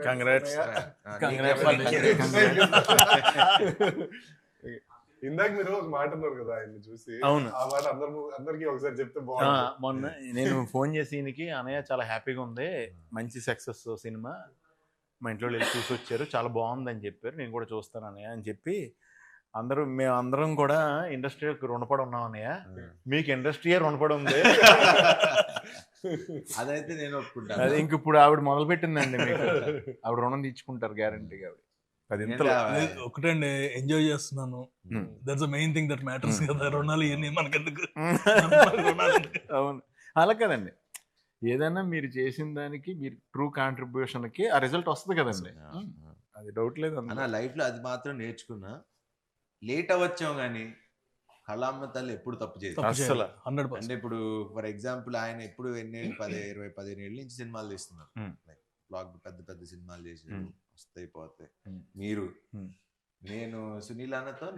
Congrats. ఇందాక మీరు ఒక మాట అన్నారు కదా ఆయన్ని చూసి. అవును, ఆ మాట అందరికి ఒకసారి చెప్తే బాగుంది. మొన్న నేను ఫోన్ చేసి ఈయనకి, అన్నయ్య చాలా హ్యాపీగా ఉంది, మంచి సక్సెస్ సినిమా, మా ఇంట్లో వెళ్ళి చూసి వచ్చారు, చాలా బాగుందని చెప్పారు, నేను కూడా చూస్తాను అన్నయ్య అని చెప్పి మేమందరం కూడా ఇండస్ట్రీకి రుణపడి ఉన్నాం అన్నయ్య, మీకు ఇండస్ట్రీయే రుణపడి ఉంది. అదైతే నేను ఒప్పుకుంటాను. అది ఇంక ఇప్పుడు ఆవిడ మొదలు పెట్టిందండి, మీకు ఆవిడ రుణం తీర్చుకుంటారు గ్యారంటీగా. అది ఒకటండి, ఎంజాయ్ చేస్తున్నాను, that's the main thing that matters కదా. రుణాలు ఇవన్నీ మనకెందుకు? అవును, అలా కదండి, ఏదైనా మీరు చేసిన దానికి మీరు ట్రూ కాంట్రిబ్యూషన్కి ఆ రిజల్ట్ వస్తుంది కదండి, అది డౌట్ లేదు అన్న. లైఫ్లో అది మాత్రం నేర్చుకున్నా, లేట్ అవ్వచ్చాం కానీ కళామ్మ తల్లి ఎప్పుడు తప్పు చేయదు అసలు. అంటే ఇప్పుడు ఫర్ ఎగ్జాంపుల్ ఆయన ఎప్పుడు 15 ఏళ్ళ నుంచి సినిమాలు తీస్తున్నారు, బ్లాక్ పెద్ద పెద్ద సినిమాలు చేసి వస్తాయి పోతాయి. మీరు నేను సునీల్ అన్నతో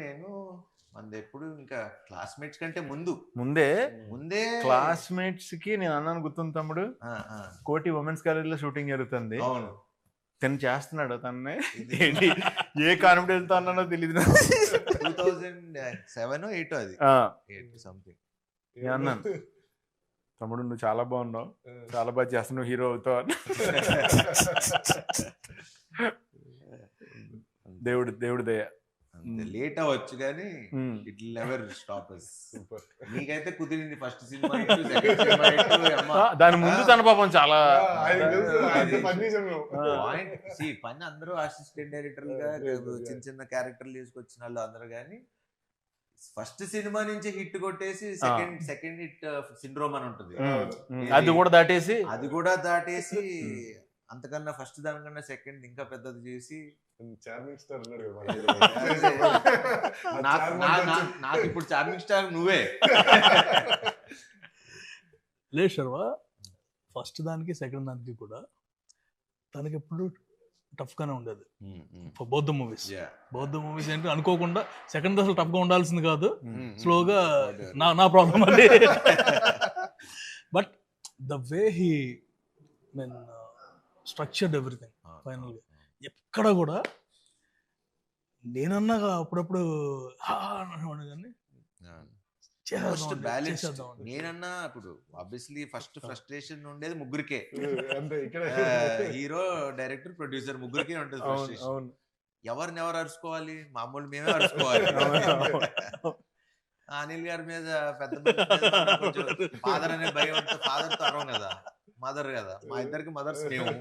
మనది ఎప్పుడు ఇంకా క్లాస్మేట్స్ కంటే ముందే క్లాస్మేట్స్ కి నేను అన్నాను, గుర్తుంది తమ్ముడు, కోటి ఉమెన్స్ కాలేజ్ లో షూటింగ్ జరుగుతుంది, అవును, తను చేస్తున్నాడు, తన్నే ఏ కాన్ఫిడెన్స్ తో అన్నానో తెలియదు, 2007 8 అది 8 సంథింగ్. అన్నాను, తమ్ముడు నువ్వు చాలా బాగున్నావు, చాలా బాగా చేస్తున్నావు, హీరో అవుతావు అని. దేవుడి దయ. లేట్ అవ్వచ్చు కానీ it will never stop us. నీకైతే కుదిరింది ఫస్ట్ సినిమా, దాని ముందు తన పాపం చాలా పని అందరూ అసిస్టెంట్ డైరెక్టర్లుగా చిన్న క్యారెక్టర్లు తీసుకొచ్చిన వాళ్ళు అందరూ, కానీ ఫస్ట్ సినిమా నుంచి హిట్ కొట్టేసి సెకండ్ హిట్ సిండ్రోమ్ అని ఉంటుంది, అది కూడా దాటేసి అంతకన్నా ఫస్ట్ దానికన్నా సెకండ్ ఇంకా పెద్దది చేసి నాకు ఇప్పుడు చార్మింగ్ స్టార్ నువ్వే. లేదు శర్వ, ఫస్ట్ దానికి సెకండ్ దానికి కూడా తనకి ఎప్పుడు టఫ్ గానే ఉండేది. బౌద్ధ మూవీస్ ఏంటి అనుకోకుండా సెకండ్ అసలు టఫ్ గా ఉండాల్సింది కాదు, స్లోగా నా ప్రాబ్లం అది. But the way he structured everything final గా, ఎక్కడ కూడా నేనన్నా అప్పుడప్పుడు కానీ నేనన్నా ఇప్పుడు ఆబ్వియస్లీ ఫస్ట్ ఫ్రస్ట్రేషన్ ఉండేది ముగ్గురికే, హీరో డైరెక్టర్ ప్రొడ్యూసర్ ముగ్గురికే ఉంటుంది ఫ్రస్ట్రేషన్. ఎవరు అరుచుకోవాలి? మామూలు మేమే అరుచుకోవాలి. అనిల్ గారి మీద పెద్ద ఫాదర్ అనే భయం ఉంటే ఫాదర్ తో అరవం కదా, మదర్ కదా, మా ఇద్దరికి మదర్స్ మేము.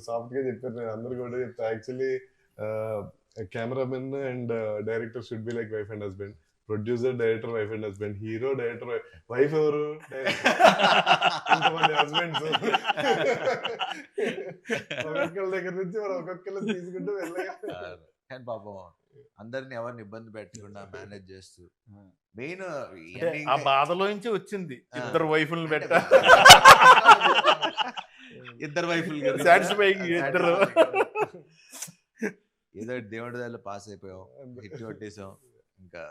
సాఫ్ట్ గా చెప్పారు, నేను అందరు కూడా చెప్తా. Actually cameraman and director should be like wife and husband, producer director wife and husband, hero director wife, ఎవరు ఇంతమంది హస్బెండ్స్, ఒక్కొక్కరి దగ్గర నుంచి మనం ఒక్కొక్కరు తీసుకుంటూ వెళ్ళగా. కానీ పాపం అందరిని ఎవరిని ఇబ్బంది పెట్టకుండా మేనేజ్ చేస్తూ, మెయిన్ ఆ బాధలో నుంచి వచ్చింది ఇద్దరు వైఫుల్ని పెట్ట, ఇద్దరు వైఫుల్ ఏదో దేవుడి దగ్గర పాస్ అయిపోయాం, హిట్ కొట్టేసాం, ఇంకా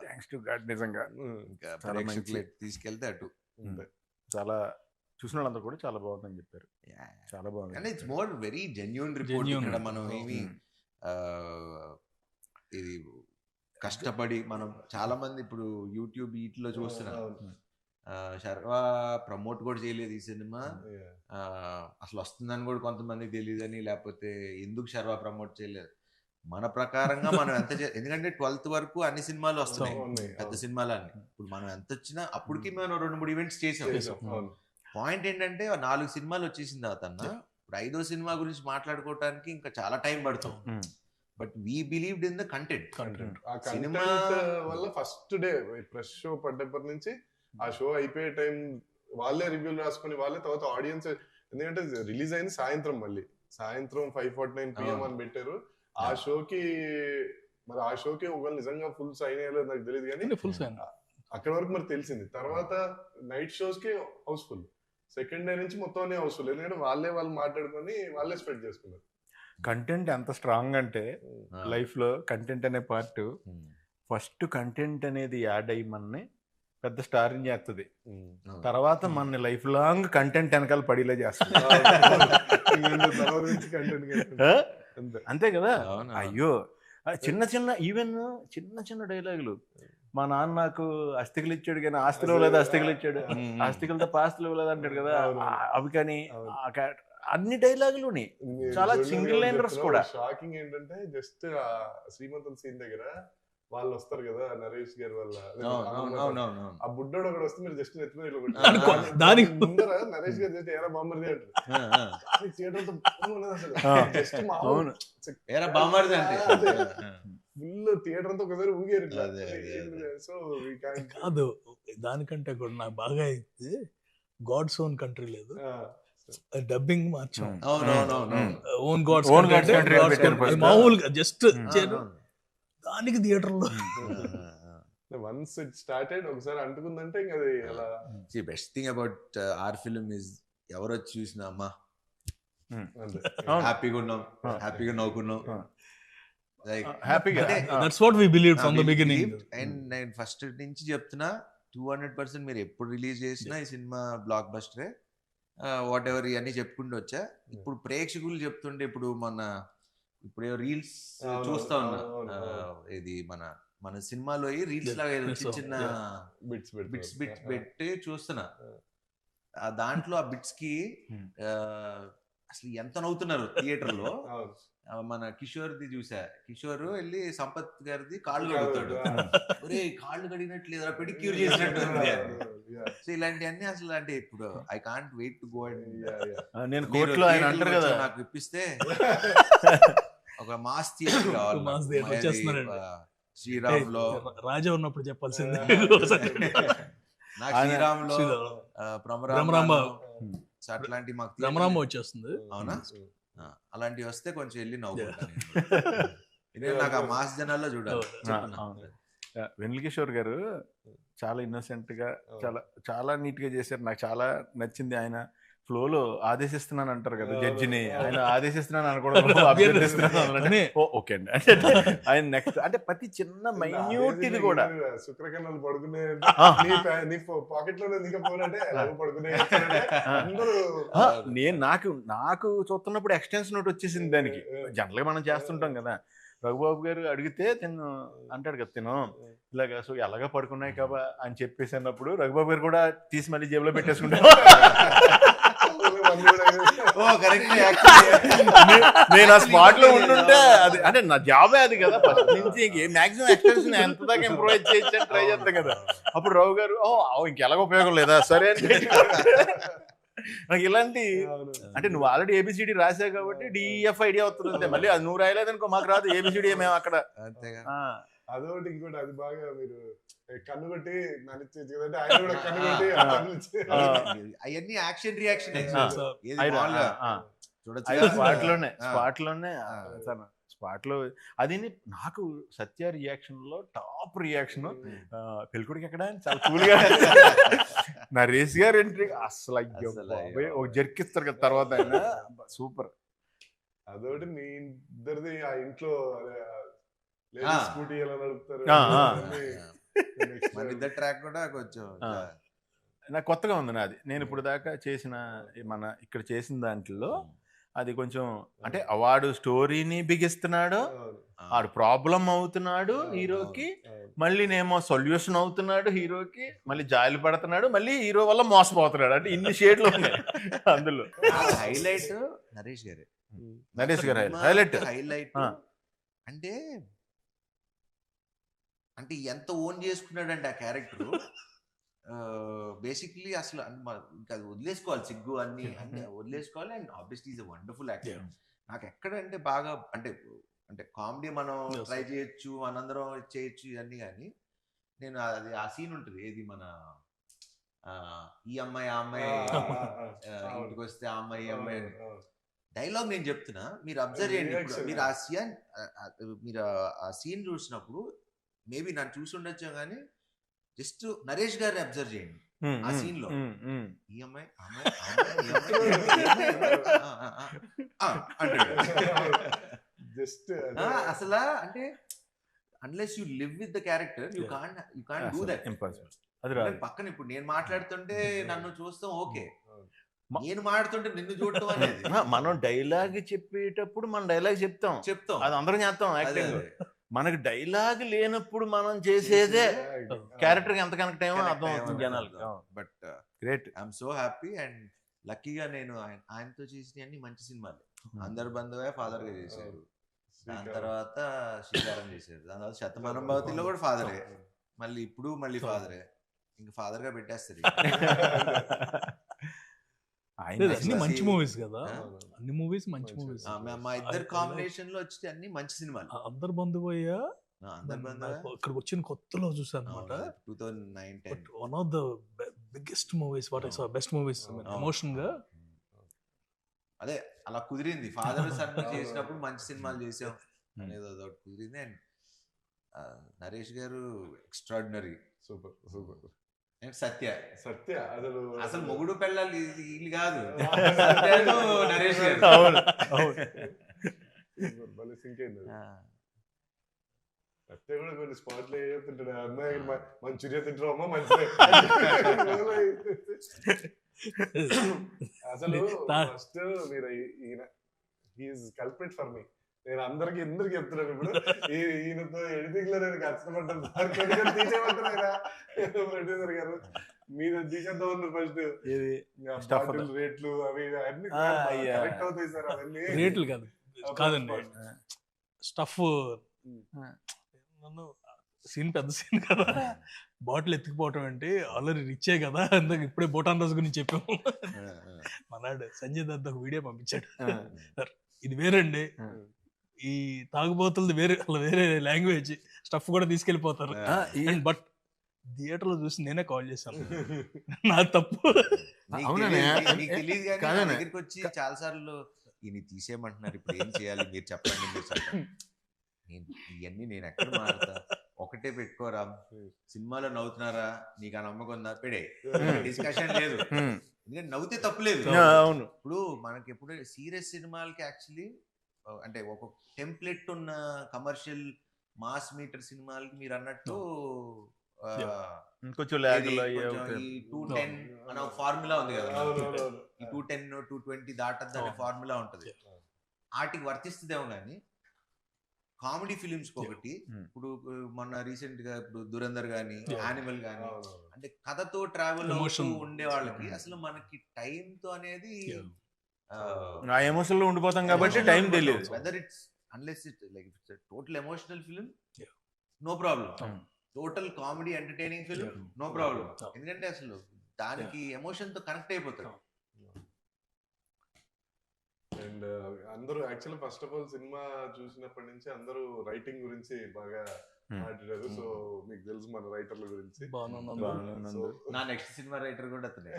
నిజంగా ఇంకా తీసుకెళ్తే అటు చాలా చూసిన వాళ్ళందరూ కూడా చాలా బాగుందని చెప్పారు, చాలా బాగుంది. And it's more very genuine report. ఇక్కడ మనం ఏమి ఇది కష్టపడి మనం చాలా మంది ఇప్పుడు యూట్యూబ్ వీటిలో చూస్తున్నాం, శర్వ ప్రమోట్ కూడా చేయలేదు ఈ సినిమా, అసలు వస్తుందని కూడా కొంతమందికి తెలియదని, లేకపోతే ఎందుకు శర్వ ప్రమోట్ చేయలేదు. మన ప్రకారంగా మనం ఎంత ఎందుకంటే 12th వరకు అన్ని సినిమాలు వస్తున్నాయి, పెద్ద సినిమాలన్నీ. ఇప్పుడు మనం ఎంత వచ్చినా అప్పటికి మనం 2-3 ఈవెంట్స్ చేసాం. పాయింట్ ఏంటంటే 4 సినిమాలు వచ్చేసిన తర్వాత ఇప్పుడు 5వ సినిమా గురించి మాట్లాడుకోవటానికి ఇంకా చాలా టైం పడుతుంది. But we believed in the content. Cinema వల్ల ఫస్ట్ డే ప్రెస్ షో పడ్డప్పటి నుంచి ఆ షో అయిపోయే టైం వాళ్ళే రివ్యూలు రాసుకుని వాళ్ళే తర్వాత ఆడియన్స్, ఎందుకంటే రిలీజ్ అయింది సాయంత్రం, మళ్ళీ సాయంత్రం 5:49 PM అని పెట్టారు. ఆ షోకి ఒకవేళ నిజంగా ఫుల్ సైన్ అయ్యాలో నాకు తెలియదు, కానీ ఫుల్ సైన్ అక్కడ వరకు మరి తెలిసింది. తర్వాత నైట్ షోస్ కి హౌస్ఫుల్, సెకండ్ డే నుంచి మొత్తం హౌస్ఫుల్, ఎందుకంటే వాళ్ళు మాట్లాడుకొని వాళ్ళే స్ప్రెడ్ చేసుకున్నారు. కంటెంట్ ఎంత స్ట్రాంగ్ అంటే లైఫ్ లో కంటెంట్ అనే పార్ట్, ఫస్ట్ కంటెంట్ అనేది యాడ్ అయ్యి మనని పెద్ద స్టార్ని చేస్తుంది, తర్వాత మన లైఫ్ లాంగ్ కంటెంట్ వెనకాల పడిలే చేస్తుంది. అంతే కదా. అయ్యో చిన్న చిన్న ఈవెన్ చిన్న చిన్న డైలాగులు, మా నాన్న నాకు అస్థికలు ఇచ్చాడు కానీ ఆస్తులు ఇవ్వలేదు, అస్థికలు ఇచ్చాడు, ఆస్తికలతో పాస్తులు ఇవ్వలేదు అంటాడు కదా, అవి కానీ అన్ని డైలాగులుని చాలా సింగిల్ లైనర్స్ కూడా. షాకింగ్ ఏంటంటే జస్ట్ శ్రీమంతుల సీన్ దగ్గర వాళ్ళు వస్తారు కదా నరేష్ గారి వల్ల, ఆ బుడ్డోడు ఒకటి వస్తే మీరు జస్ట్ దానికి ముందర నరేష్ గారు చేస్తే ఏరా బామ్మర్ది అంటారు, ఫుల్ థియేటర్ అంతా ఒకసారి ఊగారు. సో కాదు, దానికంటే కూడా నాకు బాగా అయితే గాడ్స్ ఓన్ కంట్రీ లేదు, డబ్బింగ్ మార్చాం, ఓన్ గాడ్స్ కంట్రీ మామూలుగా జస్ట్ దానికి థియేటర్ లో వన్స్ ఇట్ స్టార్టెడ్ ఒకసారి అంటుకుందంటే ఇంకా అది అలా. Best thing about our film is ఎవరు వచ్చి చూసినా అమ్మా హ్యాపీగా ఉన్నాం, హ్యాపీగా నవ్వుకున్నాం, that's what we believe from the beginning. And నేను ఫస్ట్ నుంచి చెప్తున్నా 200% మీరు ఎప్పుడు రిలీజ్ చేసినా ఈ సినిమా బ్లాక్ బస్టరే, వాట్ ఎవర్ ఇవన్నీ చెప్పుకుంటూ వచ్చా. ఇప్పుడు ప్రేక్షకులు చెప్తుంటే ఇప్పుడు ఇప్పుడు రీల్స్ చూస్తా ఉన్నా, ఇది మన సినిమాలో రీల్స్ లాగా చిన్న బిట్స్ పెట్టి చూస్తున్నా, దాంట్లో ఆ బిట్స్ కి అసలు ఎంత నవ్వుతున్నారు థియేటర్ లో. మన కిషోర్ది చూసా, కిషోర్ వెళ్ళి సంపత్ గారిది కాళ్ళు కడుగుతాడు, ఒరే కాళ్ళు కడిగినట్లేదా పెడిక్యూర్ చేసినట్టు. సో ఇలాంటివన్నీ అసలు అంటే ఇప్పుడు I can't wait to go and నేను కోర్టులో ఆయన అంటారు కదా నాకు ఇప్పిస్తే ఒక మాస్ థియేటర్ కావాలి. శ్రీరామ్ లో రాజా ఉన్నప్పుడు చెప్పాల్సింది, నాకు శ్రీరామ్ లో భ్రమరాంబ అట్లాంటి మాకు భ్రమరాంబ వచ్చేస్తుంది. అవునా, అలాంటివి వస్తే కొంచెం వెళ్ళి నవ్వుకుంటాను. నాకు ఆ మాస్ జనాల్లో చూడాలి. వెన్నెల కిషోర్ గారు చాలా ఇన్నోసెంట్ గా చాలా చాలా నీట్ గా చేశారు, నాకు చాలా నచ్చింది. ఆయన ఫ్లోలో ఆదేశిస్తున్నాను అంటారు కదా జడ్జిని, ఆయన ఆదేశిస్తున్నాను అనుకోవడం ఓకే అండి. ఆయన నెక్స్ట్ అంటే ప్రతి చిన్న మైన్యూట్ ఇది కూడా శుక్రకన్నాలు పడుకునే పాకెట్ లో పడుకునే నేను నాకు చూస్తున్నప్పుడు ఎక్స్టెన్షన్ నోట్ వచ్చేసింది దానికి. జనరల్ గా మనం చేస్తుంటాం కదా, రఘుబాబు గారు అడిగితే తిను అంటాడు కదా తిను ఇలాగా, సో ఎలాగా పడుకున్నాయి కాబా అని చెప్పేసి అన్నప్పుడు రఘుబాబు గారు కూడా తీసి మళ్ళీ జేబులో పెట్టేసుకుంటారు. నేను ఆ స్పాట్ లో ఉంటుంటే అది అంటే నా జాబే అది కదా, ఫస్ట్ నుంచి మాక్సిమం ఎక్స్టెన్షన్ ఎంత దాకా ఇంప్రూవైజ్ చేయొచ్చు అని ట్రై చేస్తాం కదా. అప్పుడు రావు గారు ఇంకెలాగ ఉపయోగం లేదా సరే అని నాకు ఇలాంటి అంటే నువ్వు ఆల్రెడీ ఏబిసిడి రాసావు కాబట్టి డిఎఫ్ ఐడియా అవుతుంది, మళ్ళీ అది నువ్వు రాయలేదనుకో మాకు రాదు ఏబిసిడి మేము అక్కడ. అదొకటి ఇంకోటి అది బాగా మీరు కన్ను కొట్టి నన్ను ఆయన కూడా కన్ను కొట్టి అవన్నీ యాక్షన్ రియాక్షన్ స్పాట్ లో అది నాకు సత్య రియాక్షన్ లో టాప్ రియాక్షన్. పెళ్ళికొడికి ఎక్కడ చాలా కూల్ గా నరేష్ గారు ఎంట్రీ అసలు ఒక జర్కిస్తారు కదా తర్వాత ఆయన సూపర్. అదొకటి మీ ఇద్దరిది ఆ ఇంట్లో స్కూటీ ఎలా నడుపుతారు ట్రాక్ కూడా కొంచెం నాకు కొత్తగా ఉంది నాది. నేను ఇప్పుడు దాకా చేసిన ఇక్కడ చేసిన దాంట్లో అది కొంచెం అంటే వాడు స్టోరీని బిగిస్తున్నాడు, వాడు ప్రాబ్లం అవుతున్నాడు హీరోకి, మళ్ళీ నేమో సొల్యూషన్ అవుతున్నాడు హీరోకి, మళ్ళీ జాలి పడుతున్నాడు, మళ్ళీ హీరో వల్ల మోసపోతున్నాడు. అంటే ఇన్ని షేడ్లు ఉన్నాయి అందులో. హైలైట్ నరేష్ గారు హైలైట్ అంటే ఎంత ఓన్ చేసుకున్నాడంటే ఆ క్యారెక్టర్ బేసిక్లీ అసలు ఇంకా వదిలేసుకోవాలి, సిగ్గు అన్ని వదిలేసుకోవాలి. And obviously is a wonderful actor. నాకు ఎక్కడంటే బాగా అంటే కామెడీ మనం ట్రై చేయొచ్చు, మనందరం చేయొచ్చు ఇవన్నీ, కానీ నేను అది ఆ సీన్ ఉంటుంది ఏది మన ఈ అమ్మాయి ఆ అమ్మాయి ఇంటికి వస్తే ఆ అమ్మాయి ఈ అమ్మాయి డైలాగ్ నేను చెప్తున్నా, మీరు అబ్జర్వ్ చేయండి. మీరు ఆ సీన్ చూసినప్పుడు మేబీ నన్ను చూసి ఉండొచ్చు కానీ జస్ట్ నరేష్ గారిని అబ్జర్వ్ చేయండి ఆ సీన్ లో. ఈ అమ్మాయి అసలు అంటే unless you live with the character you can't do that. అది రాదు. పక్కన ఇప్పుడు నేను మాట్లాడుతుంటే నన్ను చూస్తాం ఓకే, మ- నేను మాట్లాడుతుంటే నిన్ను చూడటం అనేది మనం డైలాగ్ చెప్పేటప్పుడు మనం డైలాగ్ చెప్తాం, చెప్తాం. అది అందరం చేస్తాం అదే, యాక్టింగ్. అదే. మనకి డైలాగ్ లేనప్పుడు మనం చేసేదే క్యారెక్టర్ ఎంత కనెక్ట్ అయ్యో అర్థం అవుతుంది జనాలకి. But great. I'm so happy and లక్కీగా నేను ఆయనతో చేసిన అన్ని మంచి సినిమాలు. అందరు బంధువే ఫాదర్ గా చేశారు, దాని తర్వాత శ్రీకారం చేశారు, దాని తర్వాత శతమానం భవతిలో కూడా ఫాదరే, మళ్ళీ ఇప్పుడు మళ్ళీ ఫాదరే, ఇంకా ఫాదర్ గా పెట్టేస్తారు. అన్ని మంచి మూవీస్ కదా, అన్ని మూవీస్ మంచి మూవీస్. మా ఇద్దరు కాంబినేషన్ లో వచ్చి అన్ని మంచి సినిమాలు. అందరు బంధువయ్యా అందరు బంధువే ఇక్కడికి వచ్చిన కొత్తలో చూసాను అనమాట. 2009-10 one of the biggest movies, what I saw, best movies emotion గా. అదే అలా కుదిరింది. ఫాదర్ సన్ చేసినప్పుడు మంచి సినిమాలు చేసాం అనేది అదొకటి కుదిరింది. అండ్ నరేష్ గారు ఎక్స్ట్రాడినరీ, సూపర్ సూపర్. అండ్ సత్య అసలు మొగుడు పెళ్ళాలి వీళ్ళు కాదు, సత్యను నరేష్ గారు. సత్య కూడా కొన్ని స్పాట్లు తింటాడు, అమ్మాయి మంచూరియా తింటారమ్మా మంచిదే. అసలు ఫస్ట్ మీరు ఈయన కల్ప్రిట్ ఫర్ మీ. నేను అందరికి ఎందుకు చెప్తున్నాను ఇప్పుడు, ఈయనతో ఎడిటింగ్ లో నేను కష్టపడ్డాను సార్, తీసేయమంటారా ప్రొడ్యూసర్ గారు, మీరు తీసేద్దాం ఉన్నారు ఫస్ట్ బాటిల్ రేట్లు అవి అన్ని కరెక్ట్ అవుతాయి సార్, అవన్నీ రేట్లు కాదు కాదండి, స్టఫ్. నన్ను సీన్ పెద్ద సీన్ కదా, బాటిల్ ఎత్తుకుపోవటం అంటే ఆల్రెడీ రిచ్చే కదా, అందుకు ఇప్పుడే బోటాన్ రోజు గురించి చెప్పాము. మనాడు సంజయ్ దత్ ఒక వీడియో పంపించాడు, ఇది వేరండి, ఈ తాగుబోతులది వేరే, అలా వేరే లాంగ్వేజ్, స్టఫ్ కూడా తీసుకెళ్ళిపోతారు. బట్ థియేటర్ లో చూసి నేనే కాల్ చేశాను, నా తప్పు. తెలియదు కానీ దగ్గరికి వచ్చి చాలా సార్లు ఈయన తీసేయమంటున్నారు, ఇప్పుడు ఏం చేయాలి మీరు చెప్పండి, మీరు చెప్పండి. ఇవన్నీ నేను ఎక్కడ మారుతా, ఒకటే పెట్టుకోరా, సినిమాలో నవ్వుతున్నారా, నీకు ఆ నమ్మకం ఉందా, పెడే, డిస్కషన్ లేదు, ఎందుకంటే నవ్వుతే తప్పులేదు. ఇప్పుడు మనకి ఎప్పుడు సీరియస్ సినిమాలకి యాక్చువల్లీ అంటే ఒక టెంప్లెట్ ఉన్న కమర్షియల్ మాస్ మీటర్ సినిమాలకి మీరు అన్నట్టు కొంచెం 210 అనే ఒక ఫార్ములా ఉంది కదా, ఈ 210 220 దాటద్దు అనే ఫార్ములా ఉంటది, వాటికి వర్తిస్తుందేమో కానీ కామెడీ ఫిలిమ్స్ ఒకటి. ఇప్పుడు మొన్న రీసెంట్ గా ఇప్పుడు దురందర్ గానీ, యానిమల్ గానీ, అంటే కథతో ట్రావెల్ అవుతూ ఉండే వాళ్ళకి అసలు మనకి టైం తో అనేది ఎమోషన్ లో ఉండిపోతాం కాబట్టి టైం తెలియదు. Whether it's unless it like it's total emotional film, no problem. Total comedy entertaining film, no problem. ఎందుకంటే అసలు దానికి ఎమోషన్ తో కనెక్ట్ అయిపోతారు. అండ్ అందరూ యాక్చువల్లీ ఫస్ట్ ఆఫ్ ఆల్ సినిమా చూసినప్పటి నుంచి అందరూ రైటింగ్ గురించి బాగా మాట్లాడారు. సో మీకు తెలుసు మన రైటర్ల గురించి. నా నెక్స్ట్ సినిమా రైటర్ కూడా అతనే.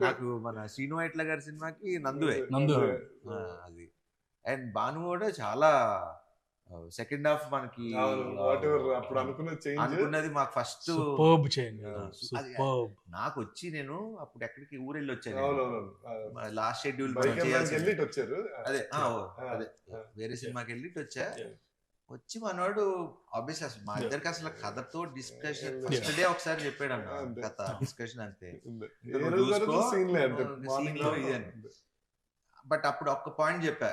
నాకు మన శ్రీను వైట్ల గారి సినిమాకి నందువే అది. అండ్ భాను కూడా చాలా సెకండ్ హాఫ్ మనకి అప్పుడు అనుకున్నది మాకు ఫస్ట్ నాకు వచ్చి, నేను అప్పుడు ఎక్కడికి ఊరెళ్ళి వచ్చాను, లాస్ట్ షెడ్యూల్ వచ్చారు, అదే అదే వేరే సినిమాకి వెళ్ళి వచ్చా. వచ్చి మనవాడు ఆబ్వియస్ అసలు మా ఇద్దరికి అసలు కథతో డిస్కషన్ ఫస్ట్ డే ఒకసారి చెప్పాడు అన్న, కథ డిస్కషన్ అంతే. బట్ అప్పుడు ఒక్క పాయింట్ చెప్పా,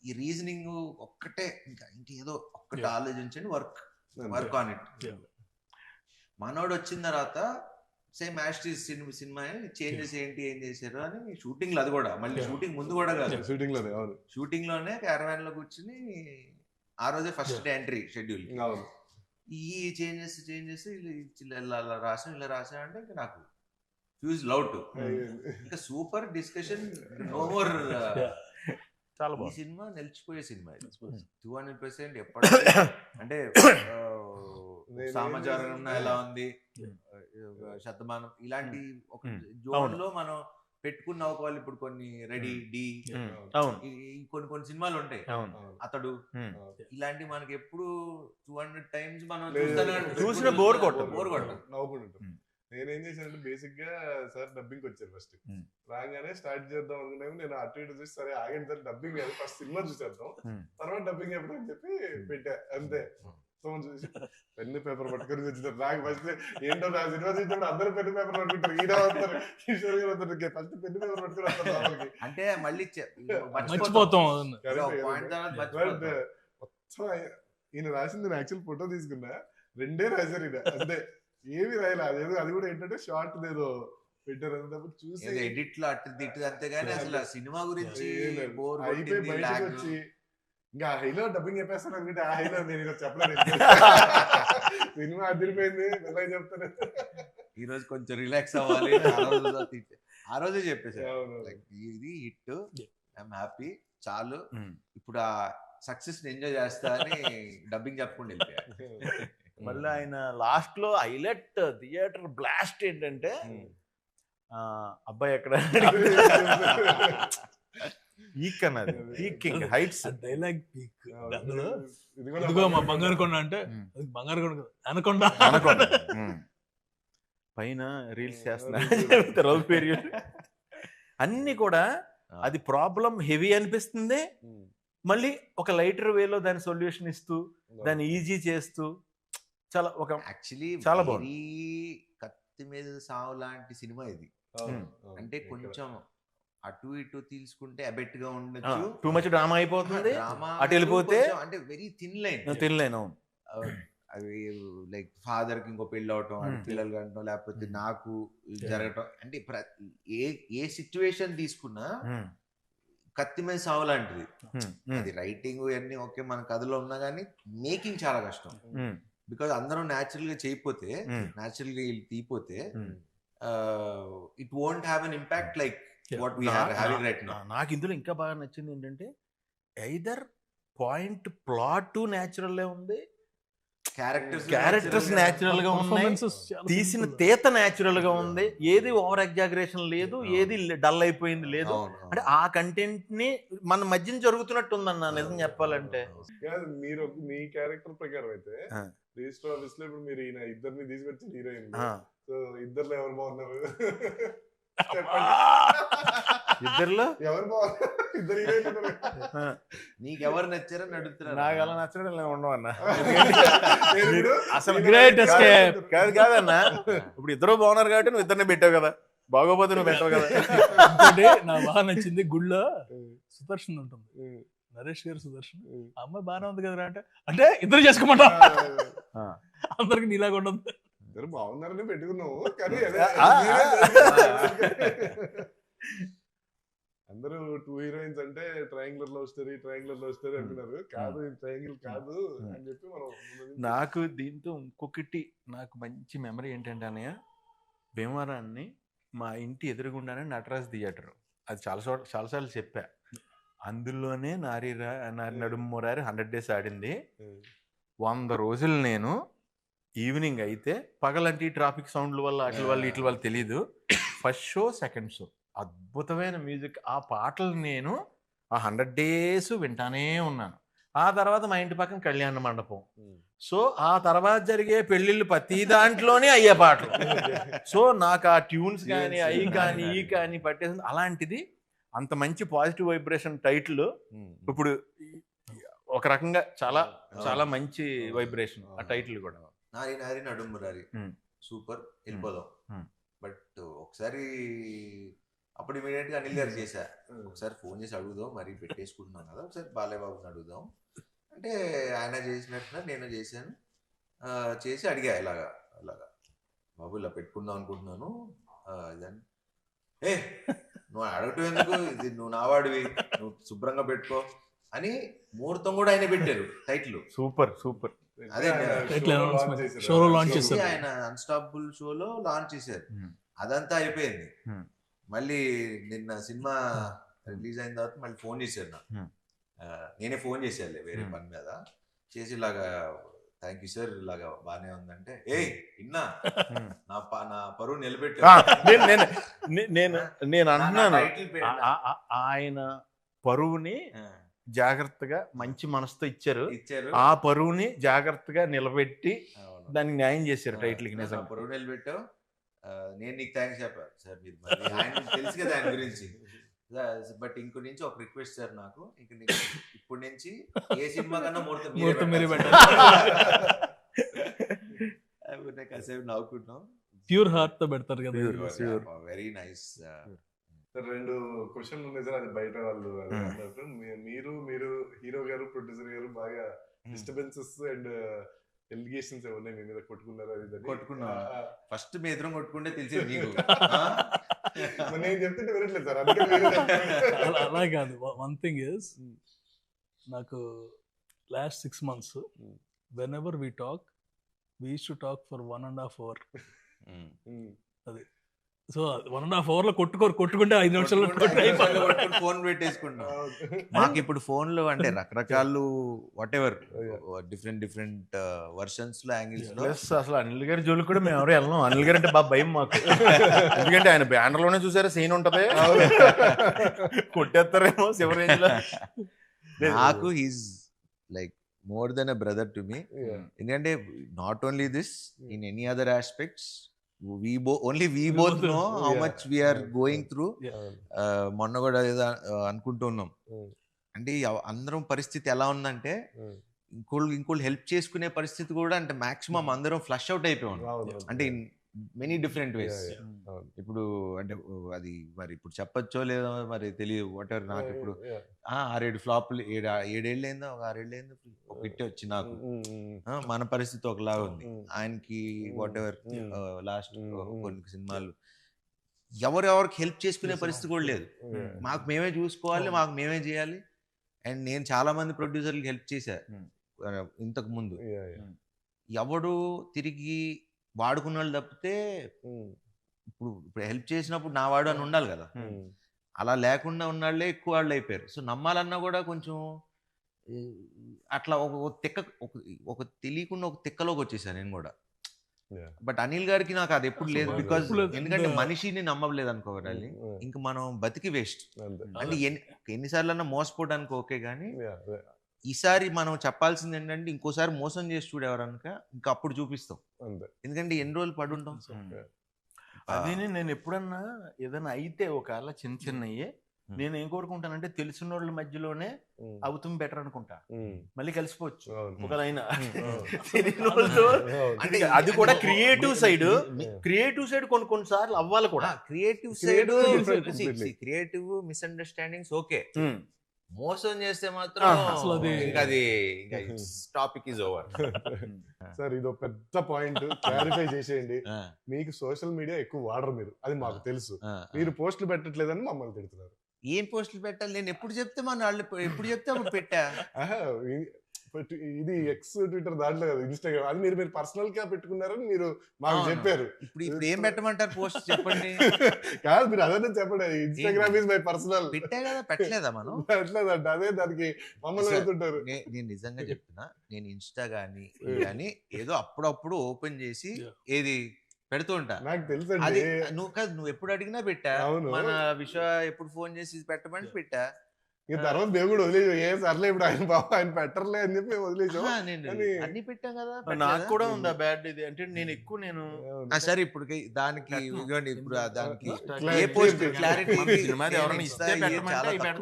ఈ రీజనింగ్ ఒక్కటే, ఇంకా ఏదో ఒక్కటి ఆలోచించండి, వర్క్ ఆన్ ఇట్. మనోడు వచ్చిన తర్వాత సేమ్ యాస్టీస్ సినిమా చేంజెస్ ఏంటి, ఏం చేశారు అని షూటింగ్ లో, అది కూడా మళ్ళీ షూటింగ్ ముందు కూడా కాదు, షూటింగ్ లోనే క్యారవాన్ లో కూర్చుని ఆ రోజే ఫస్ట్ డే ఎంట్రీ షెడ్యూల్, ఈ చేంజెస్ ఇలా రాసాం ఇలా రాసాం అంటే ఇంకా నాకు ఫ్యూజ్ లౌట్, ఇంకా సూపర్ డిస్కషన్, నో మోర్. ఈ సినిమా నిలిచిపోయే సినిమా 200%. ఎప్పటి అంటే సామాజారం ఎలా ఉంది, శతమానం ఇలాంటి ఒక జోన్ లో మనం పెట్టుకున్న వాళ్ళు. ఇప్పుడు కొన్ని రెడీ డి, కొన్ని సినిమాలు ఉంటాయి, అతడు, ఇలాంటి మనకి ఎప్పుడు 200 times మనం చూసిన బోర్ కొట్టం. నేనేం చేశానంటే బేసిక్ గా సార్ డబ్బింగ్ వచ్చారు ఫస్ట్. Hmm. రాగానే స్టార్ట్ చేద్దాం అనుకున్నాము. నేను అటు ఇటు చూసి సరే ఆగండి సార్ డబ్బింగ్ కాదు ఫస్ట్ సినిమా చూసేద్దాం తర్వాత డబ్బింగ్ ఎప్పుడు అని చెప్పి పెట్టా అంతే. సో చూసి పెన్ను పేపర్ పట్టుకొని వచ్చినారు. నాకు ఫస్ట్ ఏంటో నా సినిమా చూసినప్పుడు అందరూ పెన్ను పేపర్ పట్టుకుంటారు. ఈయన వస్తారు, కిషోర్ గారు వస్తారు, ఫస్ట్ పెన్ను పేపర్ పట్టుకుని వస్తారు లోపలికి. అంటే మళ్ళీ మర్చిపోతాం. బట్ మొత్తం ఈయన రాసింది నేను యాక్చువల్ ఫోటో తీసుకున్నా, 2 రాశారు ఈయన అంతే, ఏమి రాయలే. అదేదో అది కూడా ఏంటంటే షార్ట్ ఏదో పెట్టారు అన్నప్పుడు చూసి ఎడిట్ లో అటు తిట్టు అంతేగాని అసలు సినిమా గురించి బోర్ అయిపోయి బయటకు వచ్చి ఇంకా హైలో డబ్బింగ్ చెప్పేస్తాను అనుకుంటే ఆ హైలో నేను చెప్పలేదు. సినిమా అదిరిపోయింది మెల్లగా చెప్తాను. ఈ రోజు కొంచెం రిలాక్స్ అవ్వాలి ఆ రోజే చెప్పేసారు ఇది హిట్, ఐఎమ్ హ్యాపీ, చాలు ఇప్పుడు ఆ సక్సెస్ ఎంజాయ్ చేస్తా అని డబ్బింగ్ చెప్పకుండా వెళ్ళిపోయారు. మళ్ళీ ఆయన లాస్ట్ లో హైలైట్ థియేటర్ బ్లాస్ట్ ఏంటంటే అబ్బాయి ఎక్కడ పీక్ అన్నది, పీకింగ్ హైట్స్ డైలాగ్ పీక్. ఇది ఇదిగో మా బంగారు కొండ అంటే అది బంగారు కొండ అనకొండ పైన రీల్స్ చేస్తున్నా అన్ని కూడా అది ప్రాబ్లం హెవీ అనిపిస్తుంది, మళ్ళీ ఒక లైటర్ వేలో దాని సొల్యూషన్ ఇస్తూ దాన్ని ఈజీ చేస్తూ చాలా ఒక యాక్చువల్లీ చాలా బాగుంది. కత్తి మీద సావు లాంటి సినిమా ఇది. అంటే కొంచెం అటు ఇటు తీసుకుంటే అబెట్ గా ఉండొచ్చు, టూ మచ్ డ్రామా అయిపోతుంది, అటు వెళ్ళిపోతే అంటే వెరీ థిన్ లైన్. తినలేను అవి లైక్ ఫాదర్ కి ఇంకో పెళ్ళి అవటం, పిల్లలు కంటం, లేకపోతే నాకు జరగటం, అంటే ఏ సిచ్యువేషన్ తీసుకున్నా కత్తి మీద సావు లాంటిది. అది రైటింగ్ ఇవన్నీ ఓకే మన కథలో ఉన్నా కానీ మేకింగ్ చాలా కష్టం. బికాజ్ అందరూ న్యాచురల్ గా చేయకపోతే, న్యాచురల్ గా తీయపోతే it won't have an impact like what we are having right now. నాకు ఇందులో ఇంకా బాగా నచ్చింది ఏంటంటే ఐదర్ పాయింట్ ప్లాట్ న్యాచురల్ ఉంది, క్యారెక్టర్స్ న్యాచురల్ గా ఉన్నాయి, తీసిన తీత న్యాచురల్ గా ఉంది, ఏది ఓవర్ ఎగ్జాగరేషన్ లేదు, ఏది డల్ అయిపోయింది లేదు. అంటే ఆ కంటెంట్ ని మన మధ్యన జరుగుతున్నట్టు ఉందన్న నిజం చెప్పాలంటే. మీరు మీ క్యారెక్టర్ ప్రకారం అయితే రిజిస్టర్ ఆఫీస్ లో ఇప్పుడు మీరు ఈయన ఇద్దరిని తీసుకొచ్చి హీరోయిన్, సో ఇద్దరులో ఎవరు బాగున్నారు చెప్పండి. ఇద్దరులో ఎవరు బాగున్నారు? ఇద్దరు హీరోయిన్ నీకు ఎవరు నచ్చారని అడుగుతున్నారు. నాకు అలా నచ్చడం ఉండవు అన్న, అసలు గ్రేట్ ఎస్కేప్. కాదన్న, ఇప్పుడు ఇద్దరు బాగున్నారు కాబట్టి నువ్వు ఇద్దరిని పెట్టావు కదా, బాగోపోతే నువ్వు పెట్టావు కదా. నాకు బాగా నచ్చింది గుళ్ళో సుదర్శన్ ఉంటుంది, నరేష్ గారు సుదర్శన్, అమ్మాయి బాగానే ఉంది కదా అంటే ఇద్దరు చేసుకోమంటా, అందరికి నీలాగా ఉండదు. ఇద్దరు బాగున్నారని పెట్టుకున్నావు కానీ అందరూ 2 హీరోయిన్స్ అంటే ట్రయాంగులర్ లవ్ స్టోరీ అంటున్నారు. కాదు, ట్రయాంగిల్ కాదు అని చెప్పి మనం. నాకు దీంతో ఇంకొకటి నాకు మంచి మెమరీ ఏంటంటే అన్నయ్య, భీమవరాన్ని మా ఇంటి ఎదురుగుండానే నటరాజ్ థియేటర్, అది చాలాసార్లు చెప్పా. అందులోనే నారి నడుము మురారి 100 days ఆడింది. 100 రోజులు నేను ఈవినింగ్ అయితే, పగలంటే ట్రాఫిక్ సౌండ్ల వల్ల వీటి వల్ల తెలీదు, ఫస్ట్ షో సెకండ్ షో అద్భుతమైన మ్యూజిక్, ఆ పాటలు నేను ఆ 100 days వింటానే ఉన్నాను. ఆ తర్వాత మా ఇంటి పక్కన కళ్యాణ మండపం, సో ఆ తర్వాత జరిగే పెళ్లిళ్ళు ప్రతి దాంట్లోనే అయ్యే పాటలు. సో నాకు ఆ ట్యూన్స్ కానీ అవి కానీ ఈ కానీ పట్టేసింది. అలాంటిది అంత మంచి పాజిటివ్ వైబ్రేషన్ టైటిల్ ఇప్పుడు ఒక రకంగా చాలా చాలా మంచి వైబ్రేషన్ ఆ టైటిల్ కూడా. నారి నారి నడుమురారి సూపర్, వెళ్ళిపోదాం. బట్ ఒకసారి అప్పుడు ఇమీడియట్ గా అనిల్ గారు చేశా, ఒకసారి ఫోన్ చేసి అడుగుదాం, మరి పెట్టేసుకుంటున్నాం కదా, ఒకసారి బాలయ్య బాబుని అడుగుదాం అంటే ఆయన చేసినట్టుగా నేను చేశాను. చేసి అడిగా అలాగా బాబు ఇలా పెట్టుకుందాం అనుకుంటున్నాను ఇదని. నువ్వు అడగటం ఎందుకు, ఇది నువ్వు నావాడివి, నువ్వు శుభ్రంగా పెట్టుకో అని ముహూర్తం కూడా ఆయన పెట్టారు టైటిల్. సూపర్ అదే షోలో లాంచ్ చేశారు, ఆయన అన్స్టాపబుల్ షోలో లాంచ్ చేశారు. అదంతా అయిపోయింది. మళ్ళీ నిన్న సినిమా రిలీజ్ అయిన తర్వాత మళ్ళీ ఫోన్ చేశారు నాకు, నేనే ఫోన్ చేశాను వేరే పని మీద చేసి, ఇలాగా థ్యాంక్ యూ సార్, ఇలాగా బానే ఉందంటే, ఇన్నా నా పరువు నిలబెట్టాను. నేను అంటున్నాను, ఆయన పరువుని జాగ్రత్తగా మంచి మనసుతో ఇచ్చారు, ఆ పరువుని జాగ్రత్తగా నిలబెట్టి దానికి న్యాయం చేశారు టైటిల్ కి. నిజంగా పరువు నిలబెట్టావు, నేను నీకు థ్యాంక్స్ చెప్పాను సార్, మీరు మరి ఆయన తెలుసు కదా ఆయన గురించి. బట్ ఇంకో నుంచి ఒక రిక్వెస్ట్ సార్, నాకు ఇంక ఇప్పుడు నుంచి ఏ సినిమా కన్నా ముహూర్తం మీరే కాసేపు నవ్వుకుంటున్నాం. ప్యూర్ హార్ట్ తో పెడతారు కదా. Very nice. రెండు క్వశ్చన్లు ఉన్నాయి సార్, అది బయట వాళ్ళు అన్నట్టు. మీరు హీరో గారు ప్రొడ్యూసర్ గారు బాగా డిస్టర్బెన్సెస్ అండ్ ఎలిగేషన్స్ ఏమన్నా మీ మీద కొట్టుకున్నారు? అది కొట్టుకున్నా ఫస్ట్ మీ ఎదురు కొట్టుకుంటే తెలిసేది నీకు. నేను చెప్తుంటే వినట్లేదు సార్. అలా కాదు. వన్ థింగ్ ఇస్, నాకు last 6 months whenever we talk, we used to talk for 1.5 hours. అది సో 1.5 hours లో కొట్టుకుంటే 5 నిమిషాల్లో ఫోన్ పెట్టేసుకుంటాం. మాకు ఇప్పుడు ఫోన్లు అంటే రకరకాలు వాట్ ఎవర్ డిఫరెంట్ వర్షన్స్ లో యాంగిల్స్ లో. అసలు అనిల్ గారి జోలికి కూడా మేము ఎవరు వెళ్ళాం. అనిల్ గారు అంటే బాగా భయం మాకు. ఎందుకంటే ఆయన బ్యానర్ లోనే చూసారా సీన్ ఉంటది, కొట్టేస్తారేమో శివరేంజ్ లో. నాకు he's like more than a brother to me. ఎందుకంటే not only this, in any other aspects we both know how much we are going through. మొన్న కూడా ఏదో అనుకుంటున్నాం అంటే అందరం పరిస్థితి ఎలా ఉందంటే ఇంకోళ్ళు హెల్ప్ చేసుకునే పరిస్థితి కూడా అంటే మాక్సిమం అందరం ఫ్లష్ అవుట్ అయిపోయాం అంటే ఇన్ మెనీ డిఫరెంట్ వేస్. ఇప్పుడు అంటే అది మరి ఇప్పుడు చెప్పచ్చో లేదో మరి తెలియదు. What ever. నాకు ఇప్పుడు 6-7 ఫ్లాప్లు 7 ఏళ్ళు అయిందో, ఒక 6 ఏళ్ళు అయిందో ఒక హిట్ వచ్చి నాకు. మన పరిస్థితి ఒకలాగా ఉంది, ఆయనకి వాట్ ఎవర్ లాస్ట్ కొన్ని సినిమాలు ఎవరెవరికి హెల్ప్ చేసుకునే పరిస్థితి కూడా లేదు. మాకు మేమే చూసుకోవాలి, మాకు మేమే చేయాలి. అండ్ నేను చాలా మంది ప్రొడ్యూసర్లకి హెల్ప్ చేశా ఇంతకు ముందు. ఎవడు తిరిగి వాడుకున్న వాళ్ళు తప్పితే ఇప్పుడు హెల్ప్ చేసినప్పుడు నా వాడు అని ఉండాలి కదా. అలా లేకుండా ఉన్నాళ్లే ఎక్కువ వాళ్ళు అయిపోయారు. సో నమ్మాలన్నా కూడా కొంచెం అట్లా ఒక తెలియకుండా ఒక తిక్కలోకి వచ్చేసాను నేను కూడా. బట్ అనిల్ గారికి నాకు అది ఎప్పుడు లేదు. బికాస్ ఎందుకంటే మనిషిని నమ్మలేదు అనుకోవాలి, ఇంక మనం బతికి వేస్ట్. అంటే ఎన్నిసార్లు అన్నా మోసపోవడానికి ఓకే, కానీ ఈసారి మనం చెప్పాల్సింది ఏంటంటే ఇంకోసారి మోసం చేసి చూడేవారనుక ఇంకా అప్పుడు చూపిస్తాం. ఎందుకంటే ఎన్ని రోజులు పడి ఉంటాం. అది నేను ఎప్పుడన్నా ఏదైనా అయితే ఒకవేళ చిన్నయ్యే నేను ఏం కోరుకుంటానంటే తెలిసిన వాళ్ళ మధ్యలోనే అవుతాం బెటర్ అనుకుంటా. మళ్ళీ కలిసిపోవచ్చు ఒకదైనా. అంటే అది కూడా క్రియేటివ్ సైడ్ కొన్నిసార్లు అవ్వాలి కూడా. క్రియేటివ్ మిస్అండర్స్టాండింగ్స్ ఓకే, మోసం చేస్తే మాత్రం అసలు అది టాపిక్ ఇస్ ఓవర్. సార్ ఇది ఒక పెద్ద పాయింట్ క్లారిఫై చేసేయండి. మీకు సోషల్ మీడియా ఎక్కువ వాడరు మీరు, అది మాకు తెలుసు. మీరు పోస్టులు పెట్టట్లేదని మమ్మల్ని తిడుతున్నారు. ఏం పోస్టులు పెట్టాలి? నేను ఎప్పుడు చెప్తే మన వాళ్ళు ఎప్పుడు చెప్తే అప్పుడు పెట్టా. ఇది ఎక్స్ ట్విట్టర్ దాంట్లో కదా, ఇన్స్టాగ్రామ్, అది మీరు పర్సనల్ గా పెట్టుకున్నారని మీరు మాకు చెప్పారు. ఇప్పుడు ఏం పెట్టమంటారు పోస్ట్ చెప్పండి? కాదు మీరు అదే చెప్పండి, ఇన్స్టాగ్రామ్ ఇస్ మై పర్సనల్. పెట్టా కదా, పెట్టలేదా మనం? పెట్టలేదంట, అదే దానికి మమ్మల్ని అడుగుతుంటారు. నేను నిజంగా చెప్తున్నా, నేను ఇన్స్టా గానీ ఏదో అప్పుడప్పుడు ఓపెన్ చేసి ఏది పెడుతూ ఉంటా. నాకు తెలుసు. అది నువ్వు ఎప్పుడు అడిగినా పెట్టా. మన విశ్వ ఎప్పుడు ఫోన్ చేసి పెట్టమని పెట్టా. తర్వాత మేము కూడా వదిలేసాం. ఏం సర్లే ఇప్పుడు ఆయన పెట్టర్లే అని చెప్పి వదిలేసాం. అన్ని పెట్టాం కదా. నాకు కూడా ఉందా బ్యాడ్ ఇది అంటే నేను సరే ఇప్పుడు దానికి ఇప్పుడు దానికి ఏ పోస్ట్ క్లారిటీ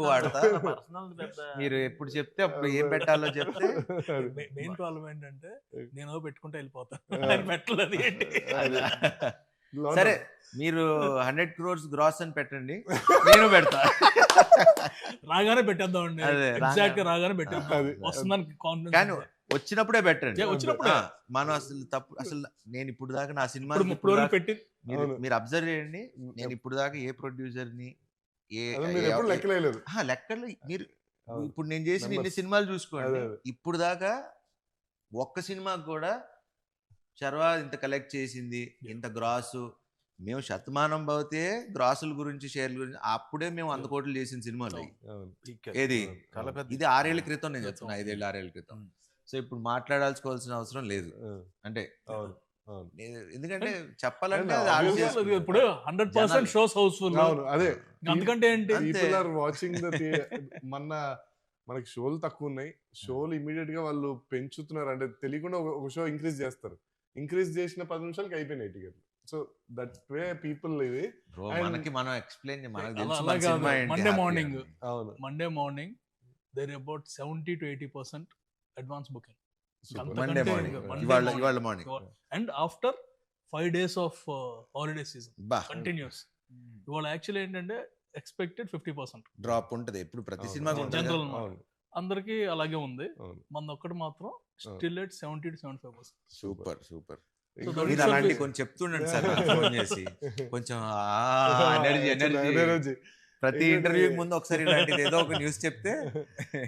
వాడతా. మీరు ఎప్పుడు చెప్తే అప్పుడు ఏం పెట్టాలో చెప్తే. మెయిన్ ప్రాబ్లం ఏంటంటే నేను పెట్టుకుంటే వెళ్ళిపోతాను, పెట్టలేదు ఏంటి. సరే మీరు 100 crores గ్రాస్ అని పెట్టండి, నేను పెడతా. రాగానే పెట్టేద్దామండి, ఎగ్జాక్ట్ గా రాగానే పెట్టేద్దాం. వస్తుందని కాన్ఫిడెన్స్, కానీ వచ్చినప్పుడే పెట్టండి. మనం అసలు తప్పు అసలు నేను ఇప్పుడు దాకా నా సినిమా పెట్టి మీరు అబ్జర్వ్ చేయండి. నేను ఇప్పుడు దాకా ఏ ప్రొడ్యూసర్ ని లెక్కలు మీరు ఇప్పుడు నేను చేసిన ఇన్ని సినిమాలు చూసుకోండి, ఇప్పుడు దాకా ఒక్క సినిమాకి కూడా శర్వా ఇంత కలెక్ట్ చేసింది, ఇంత గ్రాసు, మేము శతమానం పోతే గ్రాసుల గురించి షేర్ల గురించి అప్పుడే మేము 100 కోట్లు చేసిన సినిమాలు. ఏది ఇది 6 ఏళ్ల క్రితం నేను చెప్తున్నా, 5 ఏళ్ళు 6 ఏళ్ల క్రితం. సో ఇప్పుడు మాట్లాడాల్సుకోవాల్సిన అవసరం లేదు. అంటే ఎందుకంటే చెప్పాలంటే ఇప్పుడు 100% షోస్ హౌస్ఫుల్. అదే అందుకంటే ఏంటి, వాచింగ్ మనకి షోలు తక్కువ ఉన్నాయి, షోలు ఇమీడియట్ గా వాళ్ళు పెంచుతున్నారు. అంటే తెలియకుండా ఒక షో ఇంక్రీజ్ చేస్తారు, ఇంక్రీజ్ చేసిన 10 నిమిషాలకి అయిపోయినాయి టికెట్లు. సో దట్ వే పీపుల్ ఇది. బ్రో And- మనకి మనం ఎక్స్ప్లెయిన్ మనకు అలా తెలుసు అలా మన కాదు. సినిమా ఏంటి, Monday happy morning. అని. అవును Monday morning there about 70 to 80% advance booking. Super. Monday అంతకంటే మార్నింగ్ ఇంకా Monday ఇవాళ morning. ఇవాళ morning and after 5 days of holiday season బా కంటిన్యూస్. ఇవాళ యాక్చువల్లీ ఏంటంటే ఎక్స్పెక్టెడ్ 50%. డ్రాప్ ఉంటది ఎప్పుడు ప్రతి అవును. సినిమాకి అవును. ఉంటుంది General కదా. అవును అందరికీ అలాగే ఉంది. అవును మన ఒక్కటి మాత్రం still at 70 to 75%. Super super. So that మీరు itself అలాంటి is- కొంచెం చెప్తుండండి సార్ నాకు ఫోన్ చేసి కొంచెం ఎనర్జీ ఎనర్జీ. ప్రతి ఏంటంటే- ఇంటర్వ్యూ ముందు ఒకసారి ఇలాంటిది ఏదో ఒక న్యూస్ చెప్తే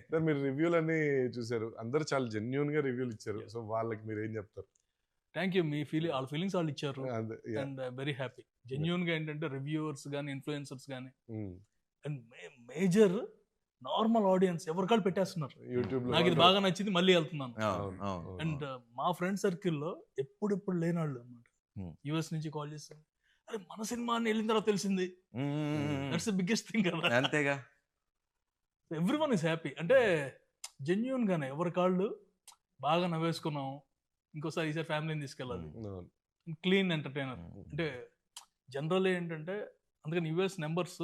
సార్ మీరు రివ్యూలు అన్ని చూసారు, అందరు చాలా జెన్యున్ గా రివ్యూలు ఇచ్చారు. సో వాళ్ళకి మీరు ఏం చెప్తారు? Thank you. మీ వాళ్ళ ఫీలింగ్స్ వాళ్ళు ఇచ్చారు. అదే, yeah. And very happy. Genuine గా ఏంటంటే రివ్యూవర్స్ కానీ ఇన్ఫ్లుయెన్సర్స్ కానీ Mm. And major normal audience ఎవరికాళ్ళు పెట్టేస్తున్నారు. యూట్యూబ్ లో నాకు ఇది బాగా నచ్చింది, మళ్ళీ వెళ్తున్నాను. అవును, అవును. అండ్ మా ఫ్రెండ్ సర్కిల్లో ఎప్పుడు లేనాళ్ళు అనమాట. Hmm. యుఎస్ నుంచి కాల్ చేస్తారు, అరే మన సినిమా అని వెళ్ళిన తర్వాత తెలిసింది. మ్మ్. దట్స్ ద బిగ్గెస్ట్ థింగ్ కదా. అంతేగా. Every one is happy. అంటే జెన్యున్ గానే ఎవరి కాళ్ళు బాగా నవ్వేసుకున్నాం, ఇంకోసారి ఈసారి ఫ్యామిలీని తీసుకెళ్ళాలి. అవును. Clean entertainer. అంటే జనరల్ ఏంటంటే అందుకని US numbers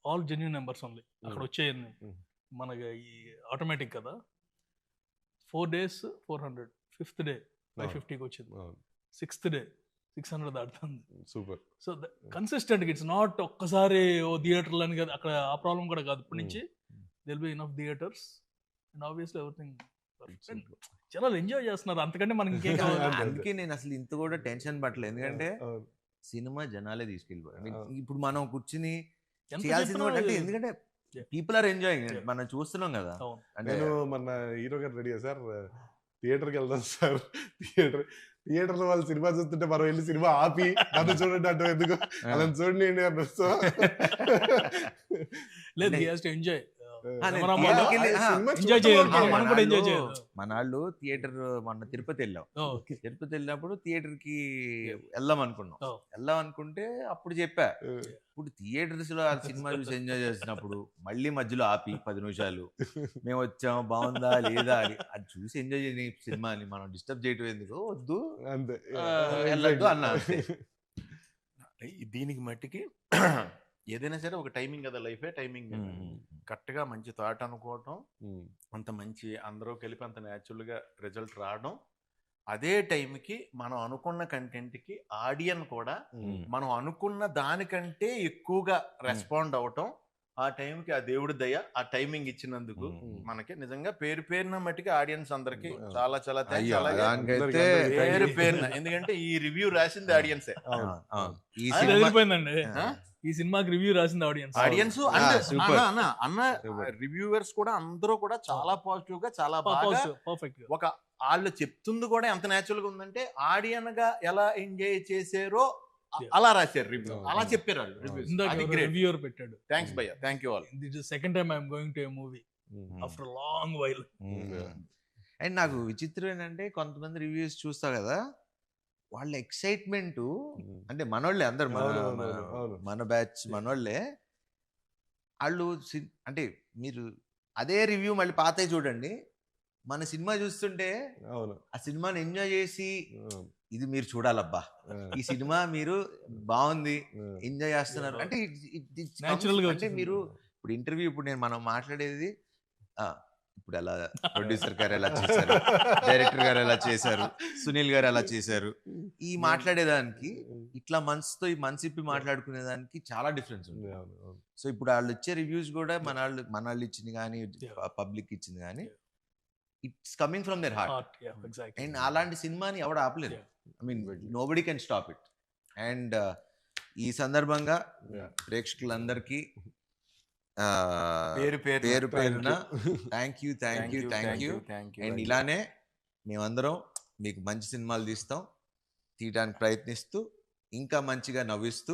all genuine numbers only అక్కడ వచ్చేయండి. Mm. మనకి ఈ ఆటోమేటిక్ కదా. 4 days 400, 5th day 550కి వచ్చింది, అవును. 6th day 600 దాటుతుంది. Super. So consistent it's not ఒక్కసారి ఓ థియేటర్లు అని కదా, అక్కడ ఆ ప్రాబ్లం కూడా కాదు. ఇప్పటి నుంచి there'll be enough theatres and obviously everything. జనాలు ఎంజాయ్ చేస్తున్నారు, అంతకంటే మనకి ఇంకేం కావాలి. అంతే. అందుకే నేను అసలు ఇంత కూడా టెన్షన్ పట్టలేదు, ఎందుకంటే అవును. సినిమా జనాలే తీసుకెళ్ళిపోయారు. I mean, అవును. ఇప్పుడు మనం కూర్చుని ఎంత చేయాల్సింది చెప్పినా కూడా అంటే ఇది- ఎందుకంటే Yeah. People are enjoying, Yeah. మనం చూస్తున్నాం కదా. అవును. అంటే నేను మన హీరో గారు రెడీ సార్, థియేటర్కి వెళ్దాం సార్. థియేటర్ లో వాళ్ళు సినిమా చూస్తుంటే మనం వెళ్ళి సినిమా ఆపి నన్ను చూడండి అంటే ఎందుకు అలా చూడండి అన్నారు. సో లేదు, he has to enjoy. నేను కెమెరా థియేటర్కి వెళ్ళి- సినిమా ఎంజాయ్ చూడటం చేయాలి, వరకే. మనం కూడా ఎంజాయ్ మనాళ్ళు- చేయాలి. మనాళ్ళు థియేటర్ మొన్న తిరుపతి వెళ్ళాం. ఓకే. తిరుపతి వెళ్ళినప్పుడు థియేటర్ కి వెళ్దాం అనుకున్నాం. Oh. వెళ్దాం అనుకుంటే అప్పుడు చెప్పా, ఇప్పుడు థియేటర్స్ లో ఆ సినిమా చూసి ఎంజాయ్ చేసినప్పుడు మళ్ళీ మధ్యలో ఆపి 10 నిమిషాలు మేము వచ్చాం బాగుందా లేదా అని అది చూసి ఎంజాయ్ చేయని సినిమాని మనం డిస్టర్బ్ చేయటం ఎందుకు, వద్దు అంతే. వెళ్ళొద్దు అన్నా అంతే. దీనికి మట్టికి ఏదైనా సరే ఒక టైమింగ్ కదా, లైఫే టైమింగ్. కరెక్ట్గా మంచి థాట్ అనుకోవటం, అంత మంచి అందరూ కలిపి అంత న్యాచురల్గా రిజల్ట్ రావడం, అదే టైంకి మనం అనుకున్న కంటెంట్కి ఆడియన్స్ కూడా మనం అనుకున్న దానికంటే ఎక్కువగా రెస్పాండ్ అవటం, ఆ టైంకి ఆ దేవుడి దయ ఆ టైమింగ్ ఇచ్చినందుకు మనకి నిజంగా పేరున మట్టికి ఆడియన్స్ అందరికి చాలా చాలా thanks. అయ్యో, అలాగే దానికైతే పేరున ఎందుకంటే ఈ రివ్యూ రాసింది ఆడియన్సే. అవును. ఈ అది సినిమా వెళ్ళిపోయిందండి. ఆ? ఈ సినిమాకి రివ్యూ రాసింది ఆడియన్స్. Audience super. అన్న రివ్యూవర్స్ కూడా అందరూ కూడా చాలా పాజిటివ్ గా చాలా బాగా పర్ఫెక్ట్. ఒక వాళ్ళు చెప్తుంది కూడా ఎంత న్యాచురల్ గా ఉందంటే ఆడియన్ గా ఎలా ఎంజాయ్ చేసారో అలా రాశారు రివ్యూ, అలా చెప్పారు వాళ్ళు రివ్యూస్. అది గ్రేట్. రివ్యూవర్ పెట్టాడు. థ్యాంక్స్ భయ్య, thank you all. This is second time I'm going to A movie after long while. And నాకు విచిత్రం ఏంటంటే కొంతమంది రివ్యూస్ చూస్తా కదా, వాళ్ళ ఎక్సైట్మెంట్ అంటే మనోళ్ళే అందరు అవును. మన బ్యాచ్ మనోళ్ళే. వాళ్ళు అంటే మీరు అదే రివ్యూ మళ్ళీ పాతే చూడండి, మన సినిమా చూస్తుంటే అవును. ఆ సినిమాని ఎంజాయ్ చేసి ఇది మీరు చూడాలబ్బా, ఈ సినిమా మీరు బాగుంది ఎంజాయ్ చేస్తున్నారు అంటే Natural గా అంటే వచ్చేసింది. మీరు ఇప్పుడు ఇంటర్వ్యూ ఇప్పుడు మనం మాట్లాడేది ఇప్పుడు ఎలా ప్రొడ్యూసర్ గారు ఎలా చేశారు, డైరెక్టర్ గారు ఎలా చేశారు, సునీల్ గారు ఎలా చేశారు, ఈ మాట్లాడేదానికి ఇట్లా మనసుతో ఈ మనసు ఇప్పి మాట్లాడుకునేదానికి చాలా డిఫరెన్స్ ఉంది. సో ఇప్పుడు వాళ్ళు ఇచ్చే రివ్యూస్ కూడా మన వాళ్ళు ఇచ్చింది కానీ పబ్లిక్ ఇచ్చింది కానీ it's coming from their heart. And అలాంటి సినిమాని ఎవడు ఆపలేదు. I mean nobody can stop it. And ఈ సందర్భంగా ప్రేక్షకులందరికీ పేరు పేరున థ్యాంక్ యూ. అండ్ ఇలానే మేమందరం మీకు మంచి సినిమాలు తీయడానికి ప్రయత్నిస్తూ ఇంకా మంచిగా నవ్విస్తూ